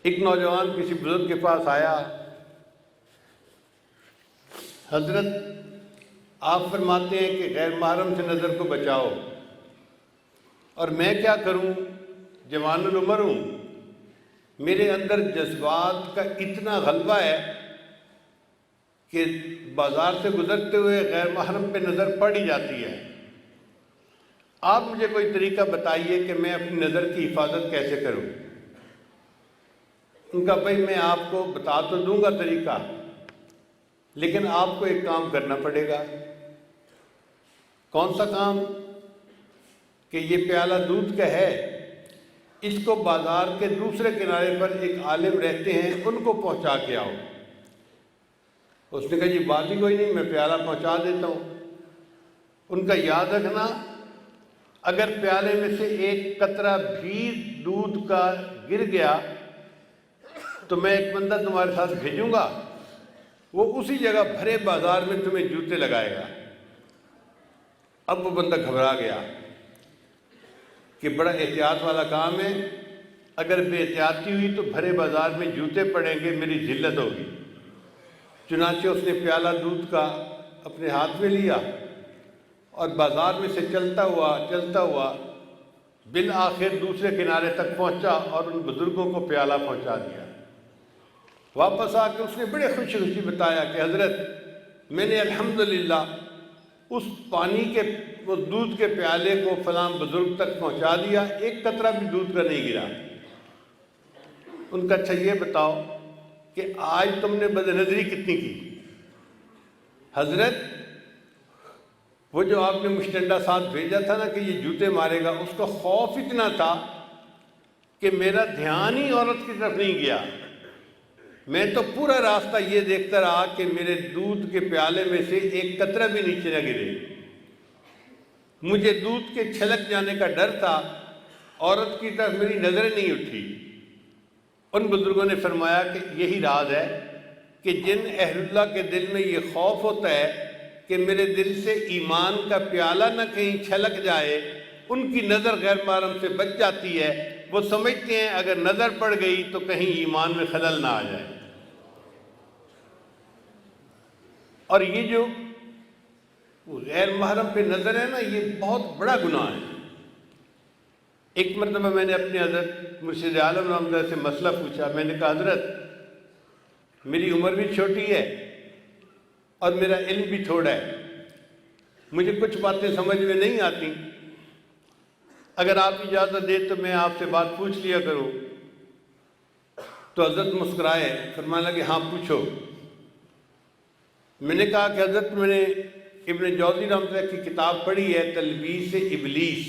ایک نوجوان کسی بزرگ کے پاس آیا، حضرت آپ فرماتے ہیں کہ غیر محرم سے نظر کو بچاؤ، اور میں کیا کروں، جوان العمر ہوں، میرے اندر جذبات کا اتنا غلبہ ہے کہ بازار سے گزرتے ہوئے غیر محرم پہ نظر پڑ ہی جاتی ہے، آپ مجھے کوئی طریقہ بتائیے کہ میں اپنی نظر کی حفاظت کیسے کروں۔ ان کا بھائی میں آپ کو بتا تو دوں گا طریقہ، لیکن آپ کو ایک کام کرنا پڑے گا۔ کون سا کام؟ کہ یہ پیالہ دودھ کا ہے، اس کو بازار کے دوسرے کنارے پر ایک عالم رہتے ہیں، ان کو پہنچا کے آؤ۔ اس نے کہا جی بات ہی کوئی نہیں، میں پیالہ پہنچا دیتا ہوں۔ ان کا یاد رکھنا، اگر پیالے میں سے ایک قطرہ بھی دودھ کا گر گیا تو میں ایک بندہ تمہارے ساتھ بھیجوں گا، وہ اسی جگہ بھرے بازار میں تمہیں جوتے لگائے گا۔ اب وہ بندہ گھبرا گیا کہ بڑا احتیاط والا کام ہے، اگر بے احتیاطی ہوئی تو بھرے بازار میں جوتے پڑیں گے، میری ذلت ہوگی۔ چنانچہ اس نے پیالہ دودھ کا اپنے ہاتھ میں لیا اور بازار میں سے چلتا ہوا بالآخر دوسرے کنارے تک پہنچا اور ان بزرگوں کو پیالہ پہنچا دیا۔ واپس آ کے اس نے بڑے خوشی خوشی بتایا کہ حضرت میں نے الحمدللہ اس پانی کے اس دودھ کے پیالے کو فلاں بزرگ تک پہنچا دیا، ایک قطرہ بھی دودھ کا نہیں گرا۔ ان کا اچھا یہ بتاؤ کہ آج تم نے بد نظری کتنی کی؟ حضرت وہ جو آپ نے مشتنڈا ساتھ بھیجا تھا نا کہ یہ جوتے مارے گا، اس کا خوف اتنا تھا کہ میرا دھیان ہی عورت کی طرف نہیں گیا، میں تو پورا راستہ یہ دیکھتا رہا کہ میرے دودھ کے پیالے میں سے ایک قطرہ بھی نیچے نہ گرے۔ مجھے دودھ کے چھلک جانے کا ڈر تھا، عورت کی طرف میری نظر نہیں اٹھی۔ ان بزرگوں نے فرمایا کہ یہی راز ہے کہ جن اہل اللہ کے دل میں یہ خوف ہوتا ہے کہ میرے دل سے ایمان کا پیالہ نہ کہیں چھلک جائے، ان کی نظر غیر محرم سے بچ جاتی ہے۔ وہ سمجھتے ہیں اگر نظر پڑ گئی تو کہیں ایمان میں خلل نہ آ جائے۔ اور یہ جو غیر محرم پہ نظر ہے نا، یہ بہت بڑا گناہ ہے۔ ایک مرتبہ میں نے اپنے حضرت مرشد عالم رحمۃ اللہ سے مسئلہ پوچھا۔ میں نے کہا حضرت میری عمر بھی چھوٹی ہے اور میرا علم بھی تھوڑا ہے، مجھے کچھ باتیں سمجھ میں نہیں آتی، اگر آپ اجازت دیں تو میں آپ سے بات پوچھ لیا کروں۔ تو حضرت مسکرائے، فرمانے لگے ہاں پوچھو۔ میں نے کہا کہ حضرت میں نے ابن جوزی رحمۃ اللہ کی کتاب پڑھی ہے تلبیس ابلیس،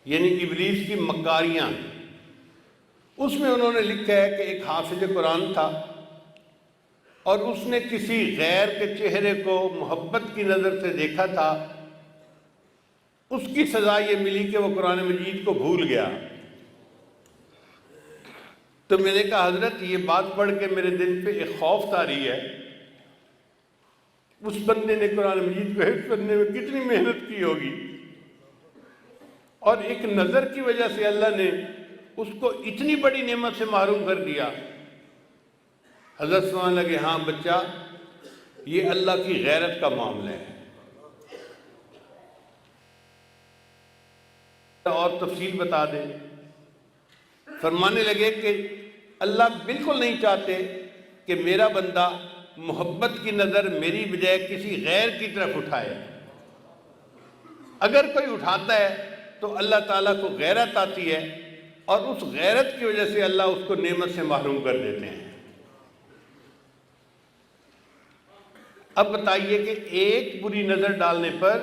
یعنی ابلیس کی مکاریاں۔ اس میں انہوں نے لکھا ہے کہ ایک حافظ قرآن تھا اور اس نے کسی غیر کے چہرے کو محبت کی نظر سے دیکھا تھا، اس کی سزا یہ ملی کہ وہ قرآن مجید کو بھول گیا۔ تو میں نے کہا حضرت یہ بات پڑھ کے میرے دل پہ ایک خوف طاری ہے، اس بندے نے قرآن مجید کو حفظ کرنے میں کتنی محنت کی ہوگی، اور ایک نظر کی وجہ سے اللہ نے اس کو اتنی بڑی نعمت سے محروم کر دیا۔ حضرت سمجھنے لگے ہاں بچہ، یہ اللہ کی غیرت کا معاملہ ہے۔ اور تفصیل بتا دیں۔ فرمانے لگے کہ اللہ بالکل نہیں چاہتے کہ میرا بندہ محبت کی نظر میری بجائے کسی غیر کی طرف اٹھائے۔ اگر کوئی اٹھاتا ہے تو اللہ تعالیٰ کو غیرت آتی ہے، اور اس غیرت کی وجہ سے اللہ اس کو نعمت سے محروم کر دیتے ہیں۔ اب بتائیے کہ ایک بری نظر ڈالنے پر